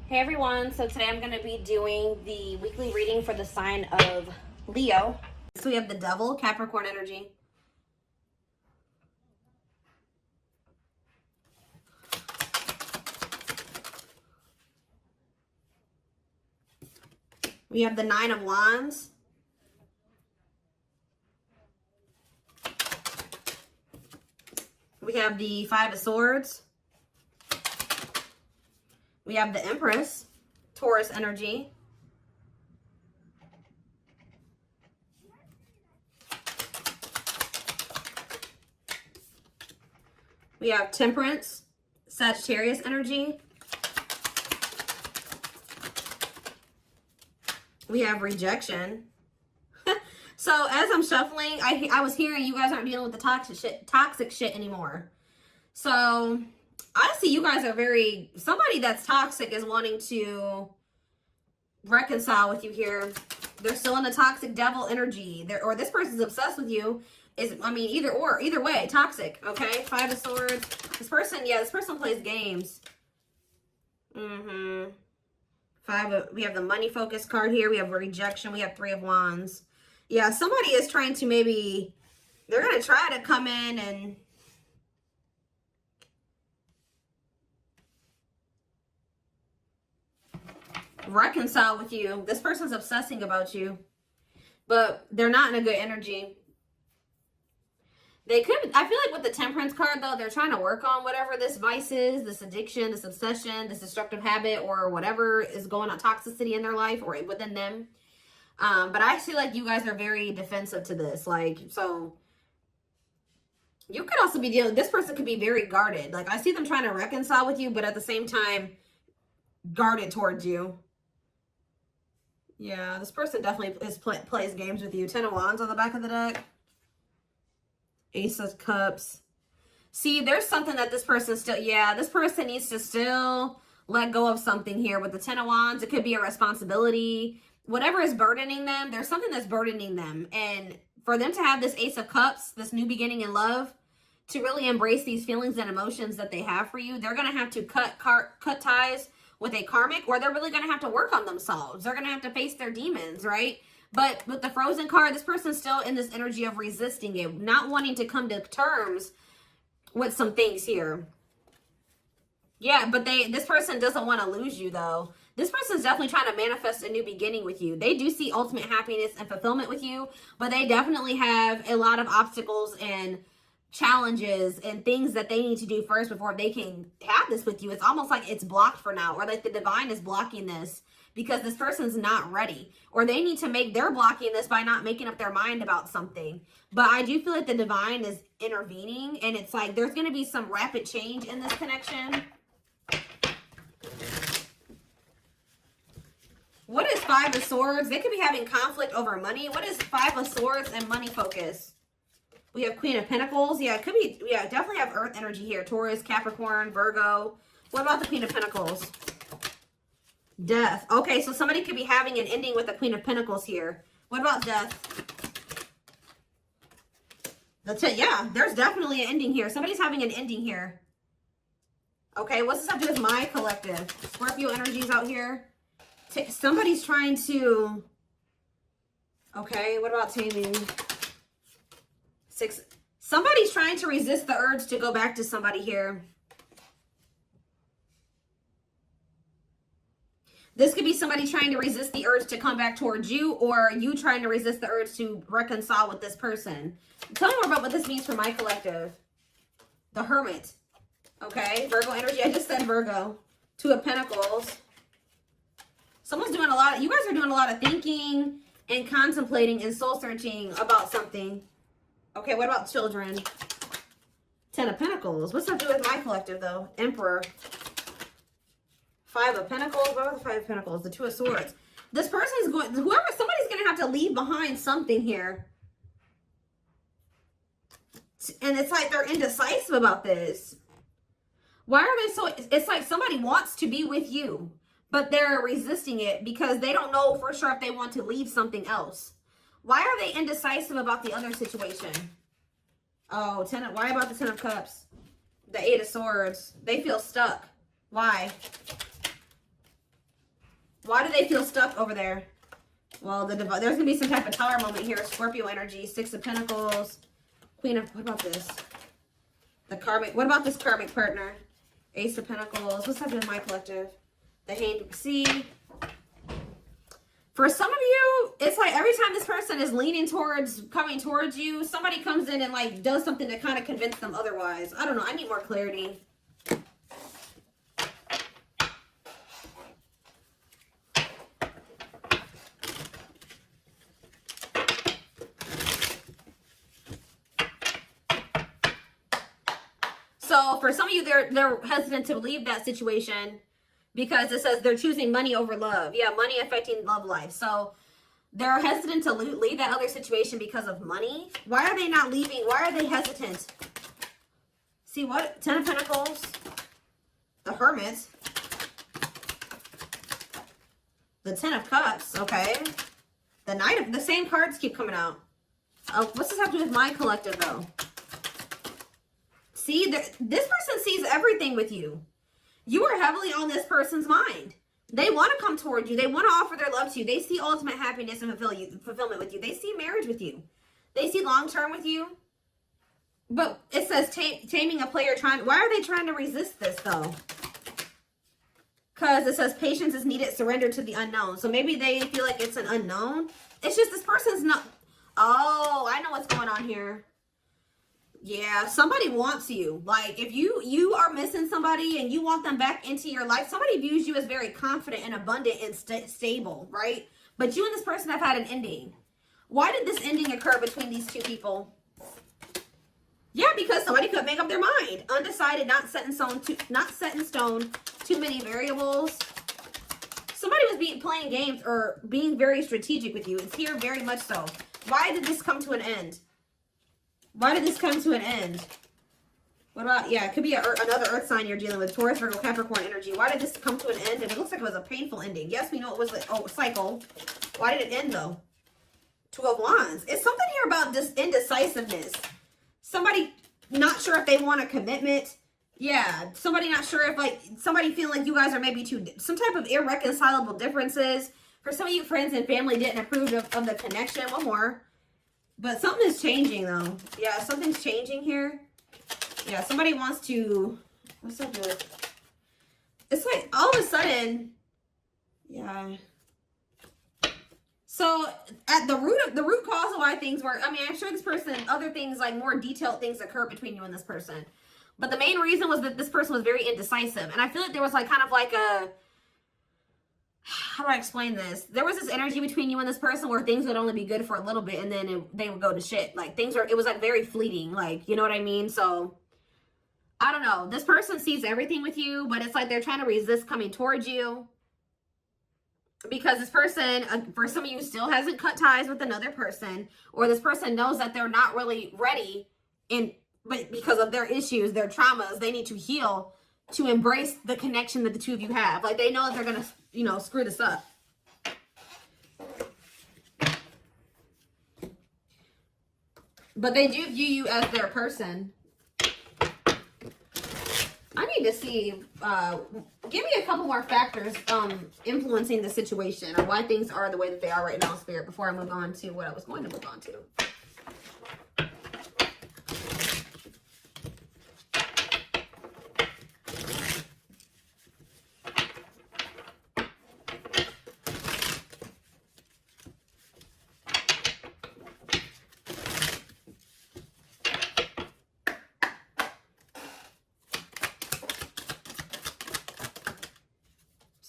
Hey everyone, so today I'm going to be doing the weekly reading for the sign of Leo. So we have the Devil, Capricorn energy. We have the Nine of Wands. We have the Five of Swords. We have the Empress, Taurus energy. We have Temperance, Sagittarius energy. We have Rejection. So as I'm shuffling, I was hearing you guys aren't dealing with the toxic shit anymore. So honestly, you guys are somebody that's toxic is wanting to reconcile with you here. They're still in the toxic devil energy. Or this person's obsessed with you. Either way, toxic, okay? Five of Swords. This person plays games. We have the money focus card here. We have Rejection. We have Three of Wands. Yeah, somebody is trying to they're going to try to come in and reconcile with you. This person's obsessing about you, but they're not in a good energy. They could, I feel like with the Temperance card though, they're trying to work on whatever this vice is, this addiction, this obsession, this destructive habit, or whatever is going on, toxicity in their life or within them. But I feel like you guys are very defensive to this. So you could also be this person could be very guarded. Like I see them trying to reconcile with you, but at the same time, guarded towards you. Yeah, this person definitely plays games with you. Ten of Wands on the back of the deck. Ace of Cups. See, there's something that this person this person needs to still let go of something here with the Ten of Wands. It could be a responsibility. Whatever is burdening them, there's something that's burdening them. And for them to have this Ace of Cups, this new beginning in love, to really embrace these feelings and emotions that they have for you, they're going to have to cut ties with a karmic, or they're really going to have to work on themselves. They're going to have to face their demons, right? But with the Frozen card, this person's still in this energy of resisting it, not wanting to come to terms with some things here. Yeah, but this person doesn't want to lose you, though. This person's definitely trying to manifest a new beginning with you. They do see ultimate happiness and fulfillment with you, but they definitely have a lot of obstacles and challenges and things that they need to do first before they can have this with you. It's almost like it's blocked for now, or like the divine is blocking this because this person's not ready, or they're blocking this by not making up their mind about something. But I do feel like the divine is intervening, and it's like there's going to be some rapid change in this connection. What is Five of Swords? They could be having conflict over money. What is Five of Swords and money focus? We have Queen of Pentacles. Yeah, it could be, definitely have Earth energy here. Taurus, Capricorn, Virgo. What about the Queen of Pentacles? Death. Okay, so somebody could be having an ending with the Queen of Pentacles here. What about death? Yeah, there's definitely an ending here. Somebody's having an ending here. Okay, what's this have to do with my collective? Scorpio energies out here. Somebody's trying to... Okay, what about taming? Somebody's trying to resist the urge to go back to somebody here. This could be somebody trying to resist the urge to come back towards you, or you trying to resist the urge to reconcile with this person. Tell me more about what this means for my collective. The Hermit. Okay, Virgo energy. I just said Virgo. Two of Pentacles. Someone's doing you guys are doing a lot of thinking and contemplating and soul searching about something. Okay, what about children? Ten of Pentacles. What's that do with my collective, though? Emperor. Five of Pentacles. What about the Five of Pentacles? The Two of Swords. This person's somebody's going to have to leave behind something here. And it's like they're indecisive about this. Why are they so... It's like somebody wants to be with you, but they're resisting it because they don't know for sure if they want to leave something else. Why are they indecisive about the other situation? Oh, why about the Ten of Cups? The Eight of Swords. They feel stuck. Why? Why do they feel stuck over there? Well, there's going to be some type of tower moment here. Scorpio energy, Six of Pentacles, Queen of, what about this? The karmic, what about this karmic partner? Ace of Pentacles. What's happening in my collective? The Hanged. See, for some of you, it's like every time this person is leaning towards, coming towards you, somebody comes in and like does something to kind of convince them otherwise. I don't know. I need more clarity. So for some of you, they're hesitant to leave that situation because it says they're choosing money over love. Yeah, money affecting love life. So they're hesitant to leave that other situation because of money. Why are they not leaving? Why are they hesitant? See what? Ten of Pentacles. The Hermit. The Ten of Cups. Okay. The Knight of... The same cards keep coming out. Oh, what's this have to do with my collective, though? See, this person sees everything with you. You are heavily on this person's mind. They want to come toward you. They want to offer their love to you. They see ultimate happiness and fulfillment with you. They see marriage with you. They see long-term with you. But it says taming a player trying... Why are they trying to resist this, though? Because it says patience is needed, surrender to the unknown. So maybe they feel like it's an unknown. It's just this person's not... Oh, I know what's going on here. Yeah, somebody wants you. Like, if you are missing somebody and you want them back into your life, somebody views you as very confident and abundant and stable, right? But you and this person have had an ending. Why did this ending occur between these two people? Yeah, because somebody could make up their mind. Undecided, not set in stone, too many variables. Somebody was playing games or being very strategic with you. It's here very much so. Why did this come to an end? Why did this come to an end? What about, yeah, it could be another earth sign you're dealing with. Taurus, Virgo, Capricorn energy. Why did this come to an end? And it looks like it was a painful ending. Yes, we know it was a cycle. Why did it end, though? Two of Wands. It's something here about this indecisiveness. Somebody not sure if they want a commitment. Yeah, somebody not sure if, like, somebody feeling like you guys are maybe some type of irreconcilable differences. For some of you, friends and family didn't approve of the connection. One more. But something is changing, though. Yeah, something's changing here. Yeah, somebody wants to... What's up with... It's like, all of a sudden... Yeah. So, at the root cause of why things were... I mean, I'm sure this person... Other things, like more detailed things occur between you and this person. But the main reason was that this person was very indecisive. And I feel like there was like kind of like a... How do I explain this? There was this energy between you and this person where things would only be good for a little bit and then they would go to shit. Like it was like very fleeting. Like, you know what I mean? So, I don't know. This person sees everything with you, but it's like they're trying to resist coming towards you. Because this person, for some of you, still hasn't cut ties with another person. Or this person knows that they're not really ready, but because of their issues, their traumas, they need to heal to embrace the connection that the two of you have. Like, they know that they're going to... You know, screw this up. But they do view you as their person. I need to see, give me a couple more factors influencing the situation or why things are the way that they are right now, Spirit, before I move on to what I was going to move on to.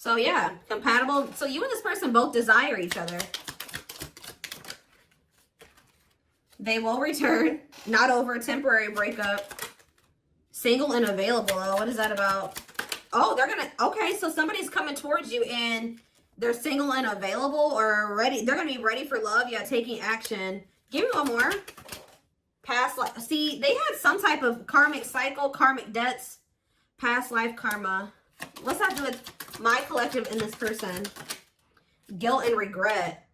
So yeah, compatible. So you and this person both desire each other. They will return. Not over a temporary breakup. Single and available. Oh, what is that about? Oh, they're gonna... Okay, so somebody's coming towards you and they're single and available or ready. They're gonna be ready for love. Yeah, taking action. Give me one more. Past life. See, they had some type of karmic cycle, karmic debts, past life karma. What's that do with my collective and this person? Guilt and regret.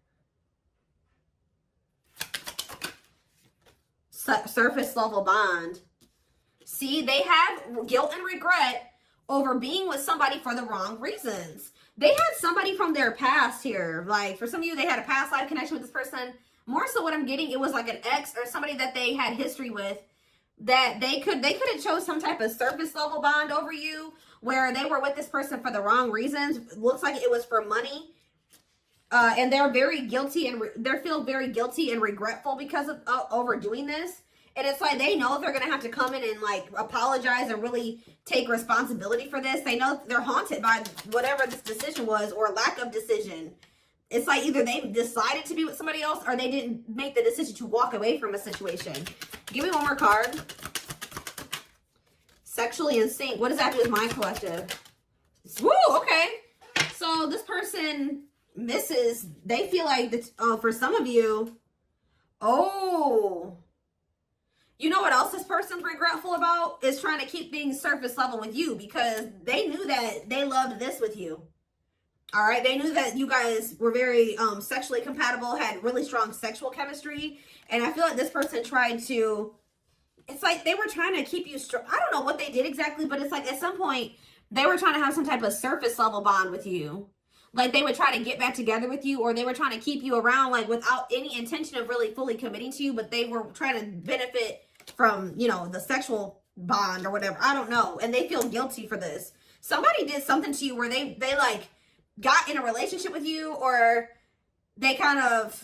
Surface level bond. See, they have guilt and regret over being with somebody for the wrong reasons. They had somebody from their past here. Like, for some of you, they had a past life connection with this person. More so what I'm getting, it was like an ex or somebody that they had history with, that they could have chose some type of surface level bond over you, where they were with this person for the wrong reasons. Looks like it was for money. And they're very guilty, and they feel very guilty and regretful because of overdoing this. And it's like they know they're going to have to come in and like apologize and really take responsibility for this. They know they're haunted by whatever this decision was, or lack of decision. It's like either they decided to be with somebody else, or they didn't make the decision to walk away from a situation. Give me one more card. Sexually in sync. What does that do with my collective? Woo, okay. So this person misses, they feel like, for some of you, you know what else this person's regretful about? Is trying to keep things surface level with you, because they knew that they loved this with you. All right, they knew that you guys were very sexually compatible, had really strong sexual chemistry, and I feel like this person tried to, it's like they were trying to keep you strong. I don't know what they did exactly, but it's like at some point they were trying to have some type of surface level bond with you. Like they would try to get back together with you, or they were trying to keep you around like without any intention of really fully committing to you, but they were trying to benefit from, you know, the sexual bond or whatever. I don't know. And they feel guilty for this. Somebody did something to you where they like got in a relationship with you, or they kind of,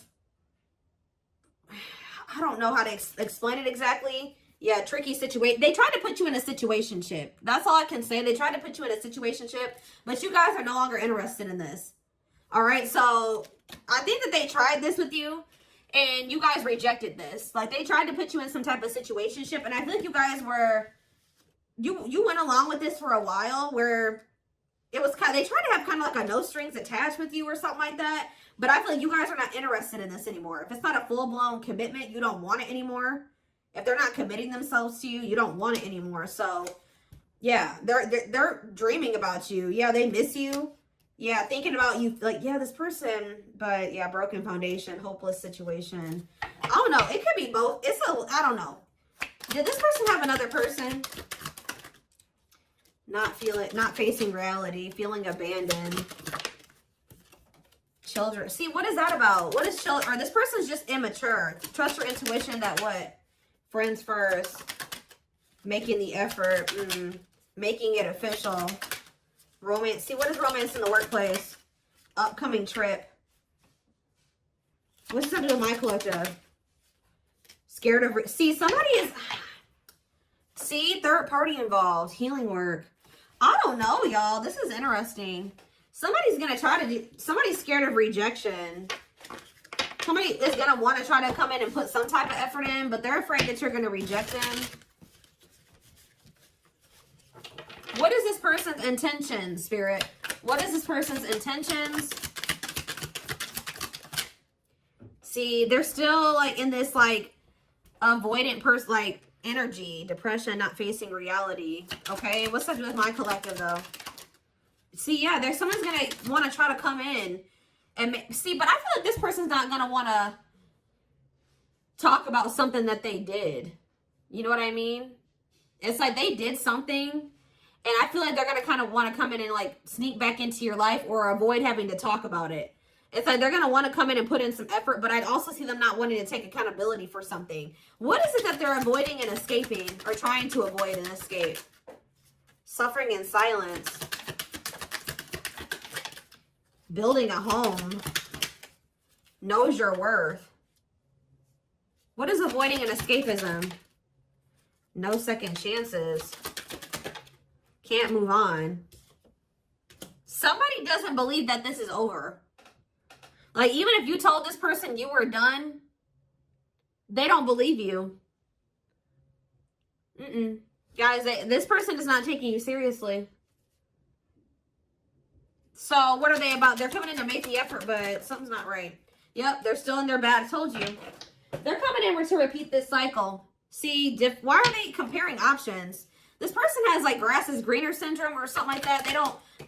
I don't know how to explain it exactly. Yeah, tricky situation. They tried to put you in a situationship. That's all I can say. They tried to put you in a situationship, but you guys are no longer interested in this. All right, so I think that they tried this with you, and you guys rejected this. Like, they tried to put you in some type of situationship, and I feel like you guys were, you went along with this for a while, where it was kind of, they tried to have kind of like a no strings attached with you or something like that, but I feel like you guys are not interested in this anymore. If it's not a full-blown commitment, you don't want it anymore. If they're not committing themselves to you, you don't want it anymore. So, yeah, they're dreaming about you. Yeah, they miss you. Yeah, thinking about you. Like, yeah, this person. But, yeah, broken foundation, hopeless situation. I don't know. It could be both. I don't know. Did this person have another person? Not facing reality. Feeling abandoned. Children. See, what is that about? What is children? Or this person's just immature. Trust your intuition that what? Friends first, making the effort, making it official. Romance. See, what is romance in the workplace? Upcoming trip. What's that do with my collective? Scared of, see, somebody is, see, third party involved, healing work. I don't know, y'all. This is interesting. Somebody's going to try to do, somebody's scared of rejection. Somebody is going to want to try to come in and put some type of effort in, but they're afraid that you're going to reject them. What is this person's intention, Spirit? What is this person's intentions? See, they're still like in this like avoidant person, like energy, depression, not facing reality. Okay, what's that do with my collective though? See, yeah, there's someone's going to want to try to come in. And see, but I feel like this person's not going to want to talk about something that they did. You know what I mean? It's like they did something, and I feel like they're going to kind of want to come in and like sneak back into your life or avoid having to talk about it. It's like they're going to want to come in and put in some effort, but I'd also see them not wanting to take accountability for something. What is it that they're avoiding and escaping, or trying to avoid and escape? Suffering in silence. Building a home. Knows your worth. What is avoiding an escapism? No second chances. Can't move on. Somebody doesn't believe that this is over. Like, even if you told this person you were done, they don't believe you. Guys, this person is not taking you seriously. So what are they about? They're coming in to make the effort, but something's not right. Yep, they're still in their bad. I told you. They're coming in to repeat this cycle. See, why are they comparing options? This person has like grass is greener syndrome or something like that.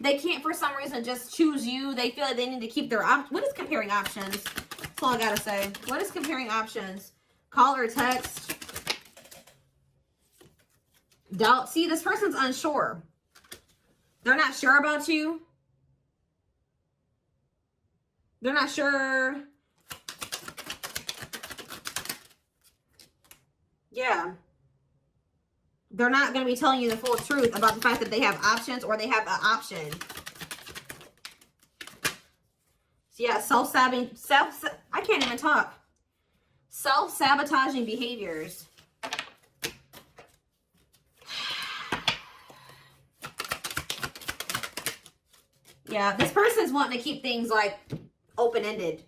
They can't for some reason just choose you. They feel like they need to keep their options. What is comparing options? That's all I gotta say. What is comparing options? Call or text. Doubt. See, this person's unsure. They're not sure about you. They're not sure. Yeah. They're not going to be telling you the full truth about the fact that they have options or they have an option. So yeah, I can't even talk. Self-sabotaging behaviors. Yeah, this person's wanting to keep things like open-ended.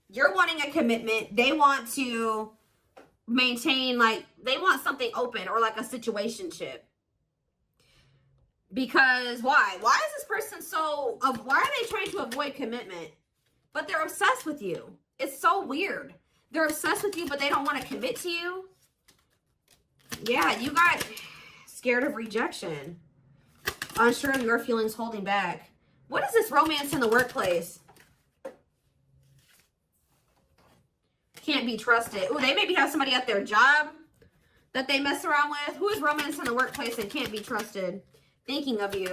You're wanting a commitment. They want to maintain, like, they want something open or like a situationship. Because why? Why is this person so, why are they trying to avoid commitment? But they're obsessed with you. It's so weird. They're obsessed with you, but they don't want to commit to you. Yeah, you got scared of rejection. Unsure of your feelings, holding back. What is this romance in the workplace? Can't be trusted. Ooh, they maybe have somebody at their job that they mess around with. Who is romance in the workplace and can't be trusted? Thinking of you.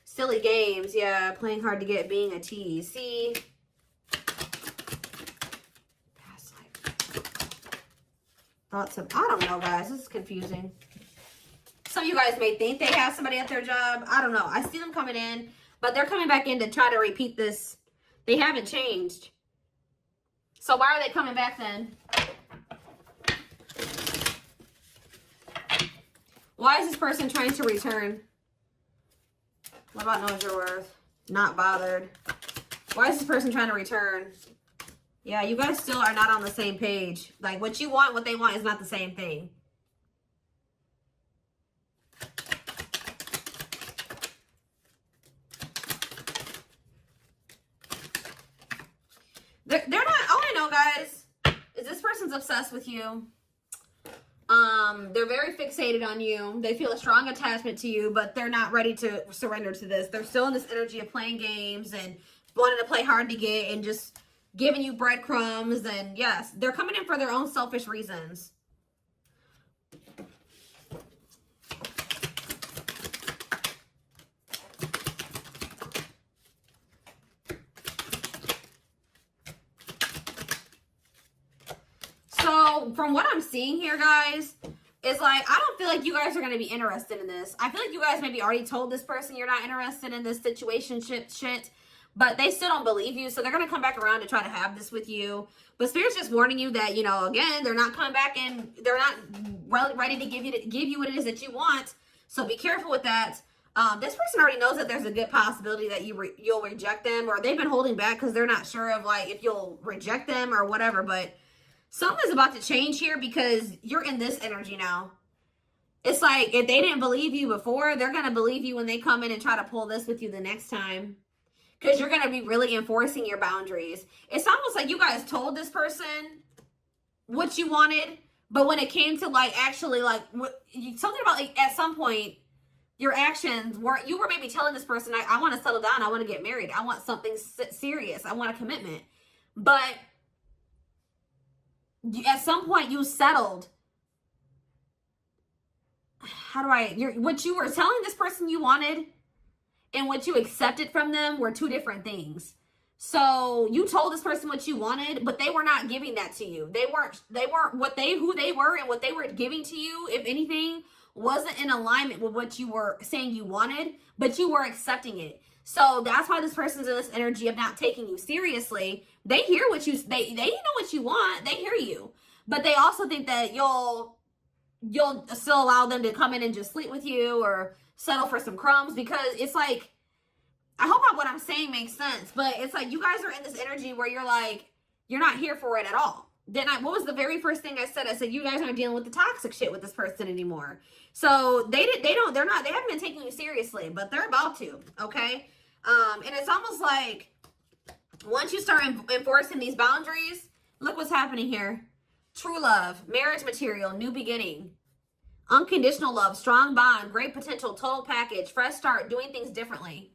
Silly games. Yeah, playing hard to get, being a tease. See? Past life. Thoughts of, I don't know, guys. This is confusing. Some of you guys may think they have somebody at their job. I don't know. I see them coming in, but they're coming back in to try to repeat this. They haven't changed. So why are they coming back then? Why is this person trying to return? What about knows your worth? Not bothered. Why is this person trying to return? Yeah, you guys still are not on the same page. Like, what you want, what they want is not the same thing. They're not, all I know, guys, is this person's obsessed with you. They're very fixated on you. They feel a strong attachment to you, but they're not ready to surrender to this. They're still in this energy of playing games and wanting to play hard to get and just giving you breadcrumbs. And yes, they're coming in for their own selfish reasons. So from what I'm seeing here, guys, is like, I don't feel like you guys are going to be interested in this. I feel like you guys maybe already told this person you're not interested in this situationship shit, but they still don't believe you. So they're going to come back around to try to have this with you. But Spirit's just warning you that, you know, again, they're not coming back and they're not really ready to give you what it is that you want. So be careful with that. This person already knows that there's a good possibility that you'll reject them, or they've been holding back because they're not sure of like if you'll reject them or whatever. But something's about to change here because you're in this energy now. It's like if they didn't believe you before, they're going to believe you when they come in and try to pull this with you the next time. Because you're going to be really enforcing your boundaries. It's almost like you guys told this person what you wanted. But when it came to like actually like something about like at some point, your actions were, you were maybe telling this person, I want to settle down. I want to get married. I want something serious. I want a commitment. But at some point you settled. What you were telling this person you wanted and what you accepted from them were two different things. So you told this person what you wanted, but they were not giving that to you. They weren't who they were, and what they were giving to you, if anything, wasn't in alignment with what you were saying you wanted, but you were accepting it. So that's why this person's in this energy of not taking you seriously. They hear what you, they know what you want. They hear you, but they also think that you'll still allow them to come in and just sleep with you or settle for some crumbs, because it's like, I hope what I'm saying makes sense, but it's like you guys are in this energy where you're like, you're not here for it at all. Then what was the very first thing I said? I said, you guys aren't dealing with the toxic shit with this person anymore. So they haven't been taking you seriously, but they're about to, okay? And it's almost like once you start enforcing these boundaries, look what's happening here. True love, marriage material, new beginning, unconditional love, strong bond, great potential, total package, fresh start, doing things differently.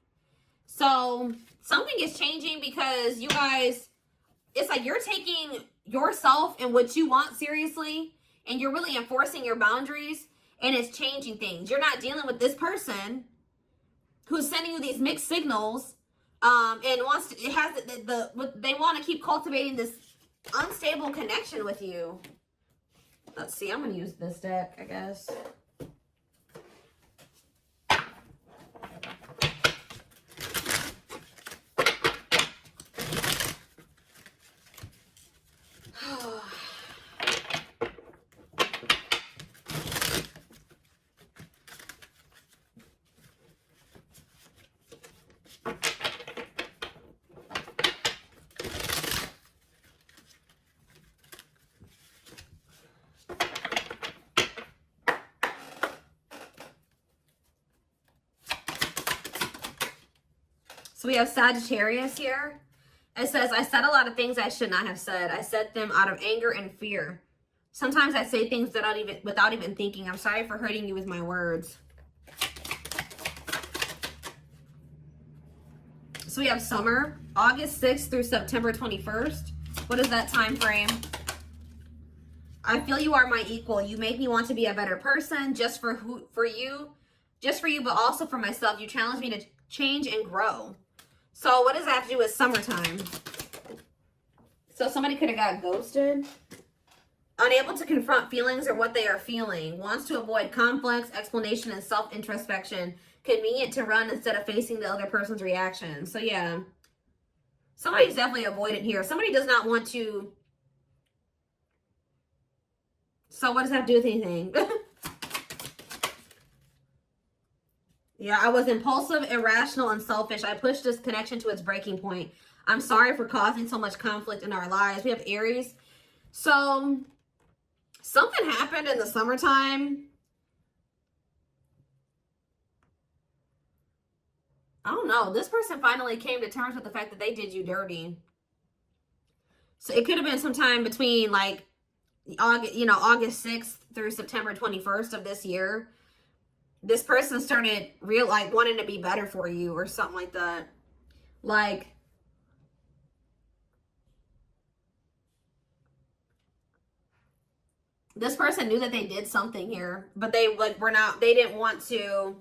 So something is changing because you guys, it's like you're taking yourself and what you want seriously, and you're really enforcing your boundaries, and it's changing things. You're not dealing with this person who's sending you these mixed signals, and wants to, it has they want to keep cultivating this unstable connection with you. Let's see, I'm going to use this deck, I guess. So we have Sagittarius here. It says, I said a lot of things I should not have said. I said them out of anger and fear. Sometimes I say things without even thinking. I'm sorry for hurting you with my words. So we have summer, August 6th through September 21st. What is that time frame? I feel you are my equal. You make me want to be a better person just for you, but also for myself. You challenge me to change and grow. So what does that have to do with summertime? So somebody could have got ghosted. Unable to confront feelings or what they are feeling. Wants to avoid conflicts, explanation, and self-introspection. Convenient to run instead of facing the other person's reaction. So yeah. Somebody's definitely avoidant here. Somebody does not want to. So what does that have to do with anything? Yeah, I was impulsive, irrational, and selfish. I pushed this connection to its breaking point. I'm sorry for causing so much conflict in our lives. We have Aries. So, something happened in the summertime. I don't know. This person finally came to terms with the fact that they did you dirty. So, it could have been sometime between, like, August 6th through September 21st of this year. This person started wanting to be better for you or something like that. Like, this person knew that they did something here, but they didn't want to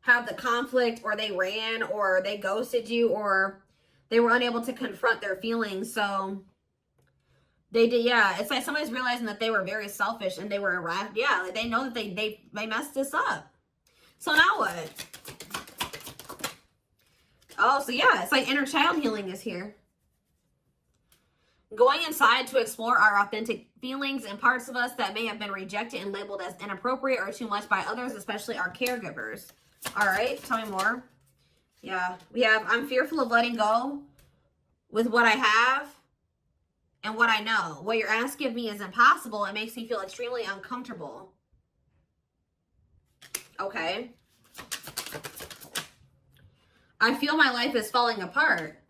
have the conflict, or they ran, or they ghosted you, or they were unable to confront their feelings. So they did, yeah. It's like somebody's realizing that they were very selfish and they were irrational. Yeah, like they know that they messed this up. So now what? Oh, so yeah, it's like inner child healing is here. Going inside to explore our authentic feelings and parts of us that may have been rejected and labeled as inappropriate or too much by others, especially our caregivers. All right, tell me more. Yeah, we have, I'm fearful of letting go with what I have and what I know. What you're asking of me is impossible. It makes me feel extremely uncomfortable. Okay. I feel my life is falling apart.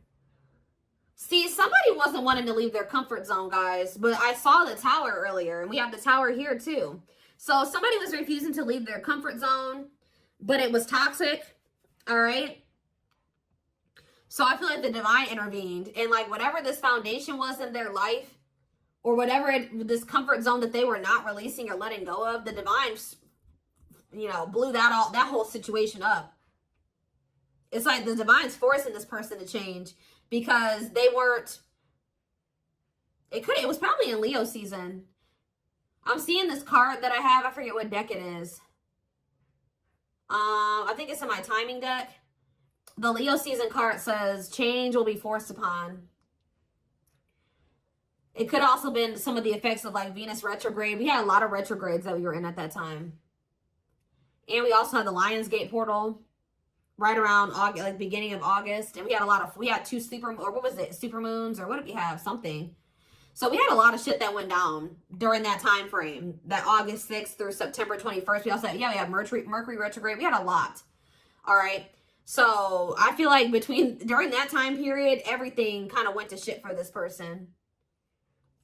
See, somebody wasn't wanting to leave their comfort zone, guys. But I saw the tower earlier. And we have the tower here, too. So somebody was refusing to leave their comfort zone. But it was toxic. All right. So I feel like the divine intervened, and like whatever this foundation was in their life, or whatever this comfort zone that they were not releasing or letting go of, the divine, blew that whole situation up. It's like the divine's forcing this person to change because they weren't. It was probably in Leo season. I'm seeing this card that I have. I forget what deck it is. I think it's in my timing deck. The Leo season card says, change will be forced upon. It could also been some of the effects of like Venus retrograde. We had a lot of retrogrades that we were in at that time. And we also had the Lionsgate portal right around August, like beginning of August. And we had two super moons, or what did we have? Something. So we had a lot of shit that went down during that time frame, that August 6th through September 21st. We also had, we had Mercury retrograde. We had a lot. All right. So I feel like during that time period, everything kind of went to shit for this person.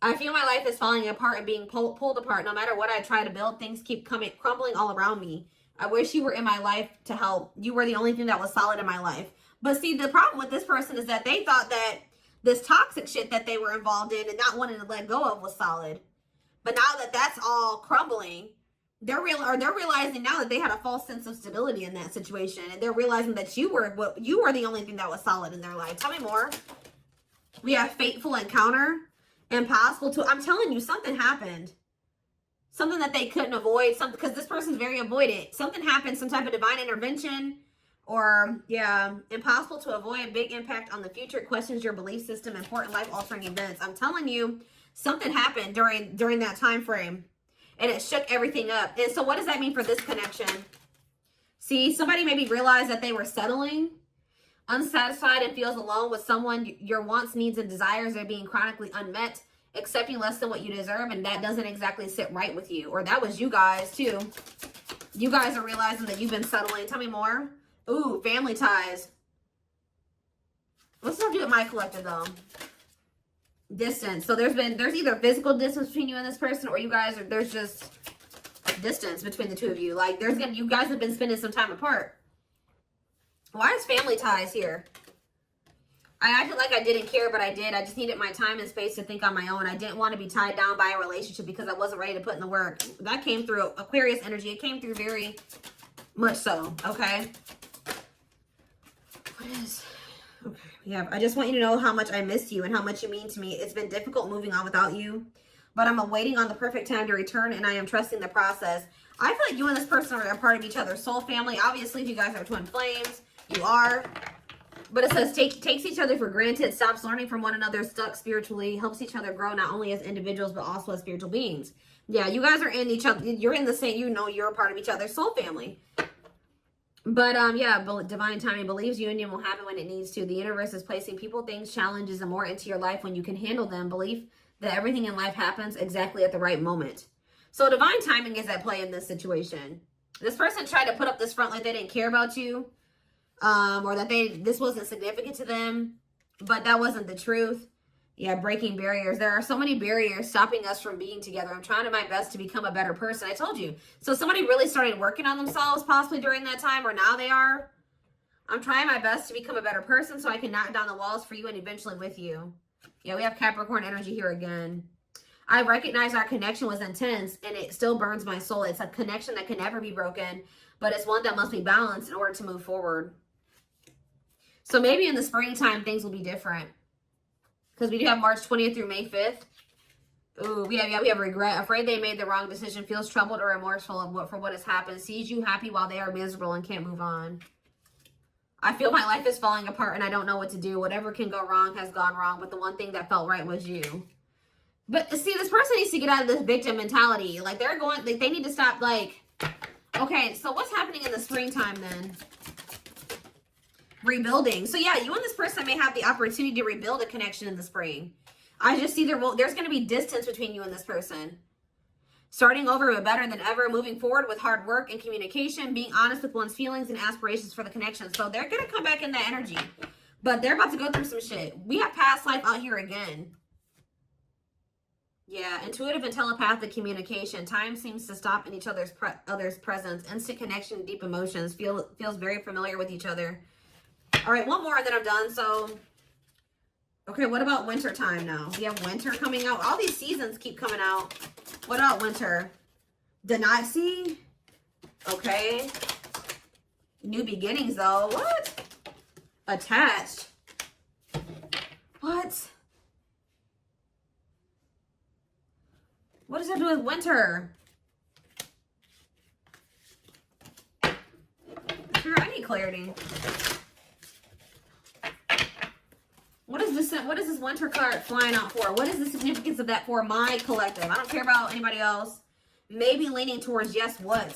I feel my life is falling apart and being pulled apart. No matter what I try to build, things keep crumbling all around me. I wish you were in my life to help. You were the only thing that was solid in my life. But see, the problem with this person is that they thought that this toxic shit that they were involved in and not wanting to let go of was solid. But now that that's all crumbling, they're realizing now that they had a false sense of stability in that situation, and they're realizing that you were the only thing that was solid in their life. Tell me more. We have fateful encounter, impossible to. I'm telling you, something happened. Something that they couldn't avoid. Something, because this person's very avoidant. Something happened. Some type of divine intervention, or yeah, impossible to avoid. Big impact on the future. Questions your belief system. Important life altering events. I'm telling you, something happened during that time frame. And it shook everything up. And so what does that mean for this connection? See, somebody maybe realized that they were settling, unsatisfied, and feels alone with someone. Your wants, needs, and desires are being chronically unmet, accepting less than what you deserve, and that doesn't exactly sit right with you. Or that was you guys, too. You guys are realizing that you've been settling. Tell me more. Ooh, family ties. What's that do with my collective, though? Distance. So there's either physical distance between you and this person, or you guys there's just distance between the two of you. Like you guys have been spending some time apart. Why is family ties here? I acted like I didn't care, but I did. I just needed my time and space to think on my own. I didn't want to be tied down by a relationship because I wasn't ready to put in the work. That came through Aquarius energy. It came through very much so. Okay. What is... Okay, yeah, I just want you to know how much I missed you and how much you mean to me. It's been difficult moving on without you, but I'm waiting on the perfect time to return, and I am trusting the process. I feel like you and this person are a part of each other's soul family. Obviously, if you guys are twin flames, you are. But it says takes each other for granted, stops learning from one another, stuck spiritually, helps each other grow not only as individuals, but also as spiritual beings. Yeah, you guys are in each other. You're in the same, you're a part of each other's soul family. But, yeah, divine timing believes union will happen when it needs to. The universe is placing people, things, challenges, and more into your life when you can handle them. Belief that everything in life happens exactly at the right moment. So divine timing is at play in this situation. This person tried to put up this front like they didn't care about you, or that this wasn't significant to them, but that wasn't the truth. Yeah, breaking barriers. There are so many barriers stopping us from being together. I'm trying my best to become a better person. I told you. So somebody really started working on themselves possibly during that time, or now they are. I'm trying my best to become a better person so I can knock down the walls for you and eventually with you. Yeah, we have Capricorn energy here again. I recognize our connection was intense and it still burns my soul. It's a connection that can never be broken, but it's one that must be balanced in order to move forward. So maybe in the springtime, things will be different. Because we do have March 20th through May 5th. Ooh, we have regret. Afraid they made the wrong decision. Feels troubled or remorseful for what has happened. Sees you happy while they are miserable and can't move on. I feel my life is falling apart and I don't know what to do. Whatever can go wrong has gone wrong. But the one thing that felt right was you. But see, this person needs to get out of this victim mentality. Like they need to stop like... Okay, so what's happening in the springtime then? Rebuilding. So yeah, you and this person may have the opportunity to rebuild a connection in the spring. I just see there's going to be distance between you and this person. Starting over but better than ever, moving forward with hard work and communication, being honest with one's feelings and aspirations for the connection. So they're going to come back in that energy, but they're about to go through some shit. We have past life out here again. Yeah, intuitive and telepathic communication. Time seems to stop in each other's presence. Instant connection, deep emotions. Feels very familiar with each other. All right, one more and then I'm done. So, okay, what about winter time now? We have winter coming out. All these seasons keep coming out. What about winter? Deny, see? Okay. New beginnings, though. What? Attached. What? What does that do with winter? Sure, I need clarity. What is this winter card flying out for? What is the significance of that for my collective? I don't care about anybody else. Maybe leaning towards yes, what?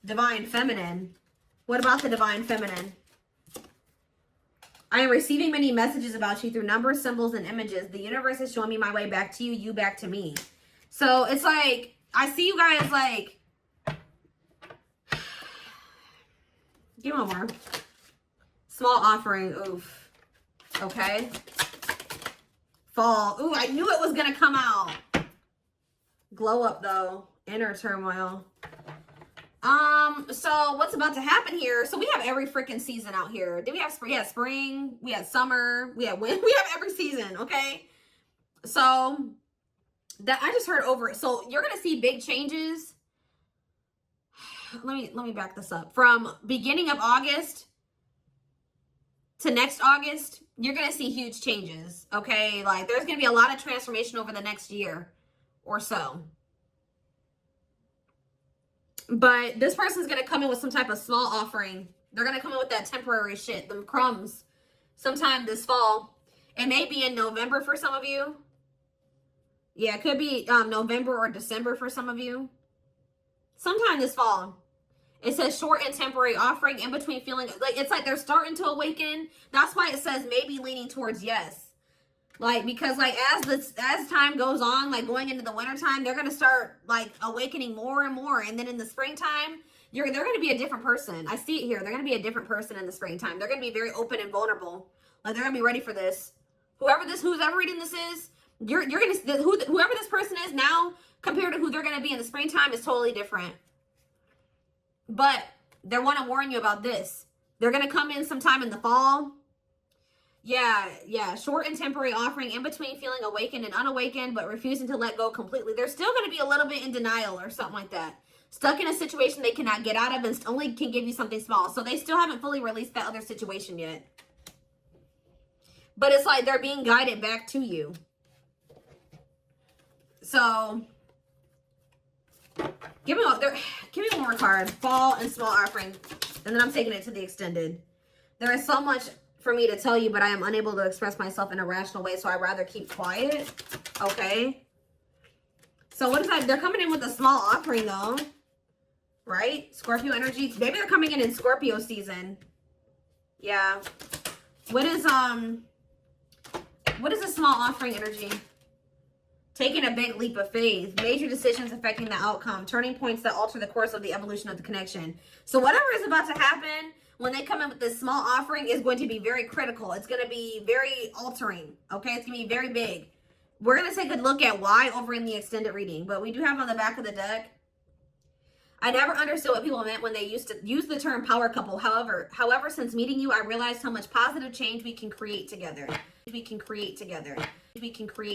Divine feminine. What about the divine feminine? I am receiving many messages about you through numbers, symbols, and images. The universe is showing me my way back to you, you back to me. So it's like, I see you guys like, give me one more. Small offering, oof. Okay. Fall. Ooh, I knew it was going to come out. Glow up, though. Inner turmoil. So what's about to happen here? So we have every freaking season out here. Did we have spring? We had spring. We had summer. We had winter. We have every season, okay? So that I just heard over it. So you're going to see big changes let me back this up. From beginning of August to next August, you're going to see huge changes, okay? Like, there's going to be a lot of transformation over the next year or so. But this person's going to come in with some type of small offering. They're going to come in with that temporary shit, them crumbs, sometime this fall. It may be in November for some of you. Yeah, it could be November or December for some of you. Sometime this fall. It says short and temporary offering in between feeling like it's like they're starting to awaken. That's why it says maybe leaning towards yes. Like, because like as time goes on, like going into the winter time, they're gonna start like awakening more and more. And then in the springtime, they're gonna be a different person. I see it here. They're gonna be a different person in the springtime. They're gonna be very open and vulnerable. Like, they're gonna be ready for this. Who's ever reading this is, you're gonna whoever this person is now compared to who they're gonna be in the springtime is totally different. But they want to warn you about this. They're going to come in sometime in the fall. Yeah. Short and temporary offering in between feeling awakened and unawakened, but refusing to let go completely. They're still going to be a little bit in denial or something like that. Stuck in a situation they cannot get out of and only can give you something small. So they still haven't fully released that other situation yet. But it's like they're being guided back to you. So give me one more card. Fall and small offering. And then I'm taking it to the extended. There is so much for me to tell you, but I am unable to express myself in a rational way, so I'd rather keep quiet. Okay. So what is that? They're coming in with a small offering though. Right? Scorpio energy. Maybe they're coming in Scorpio season. Yeah. What is a small offering energy? Taking a big leap of faith, major decisions affecting the outcome, turning points that alter the course of the evolution of the connection. So whatever is about to happen when they come in with this small offering is going to be very critical. It's going to be very altering, okay? It's going to be very big. We're going to take a look at why over in the extended reading, but we do have on the back of the deck, I never understood what people meant when they used to use the term power couple. However, since meeting you, I realized how much positive change we can create together. We can create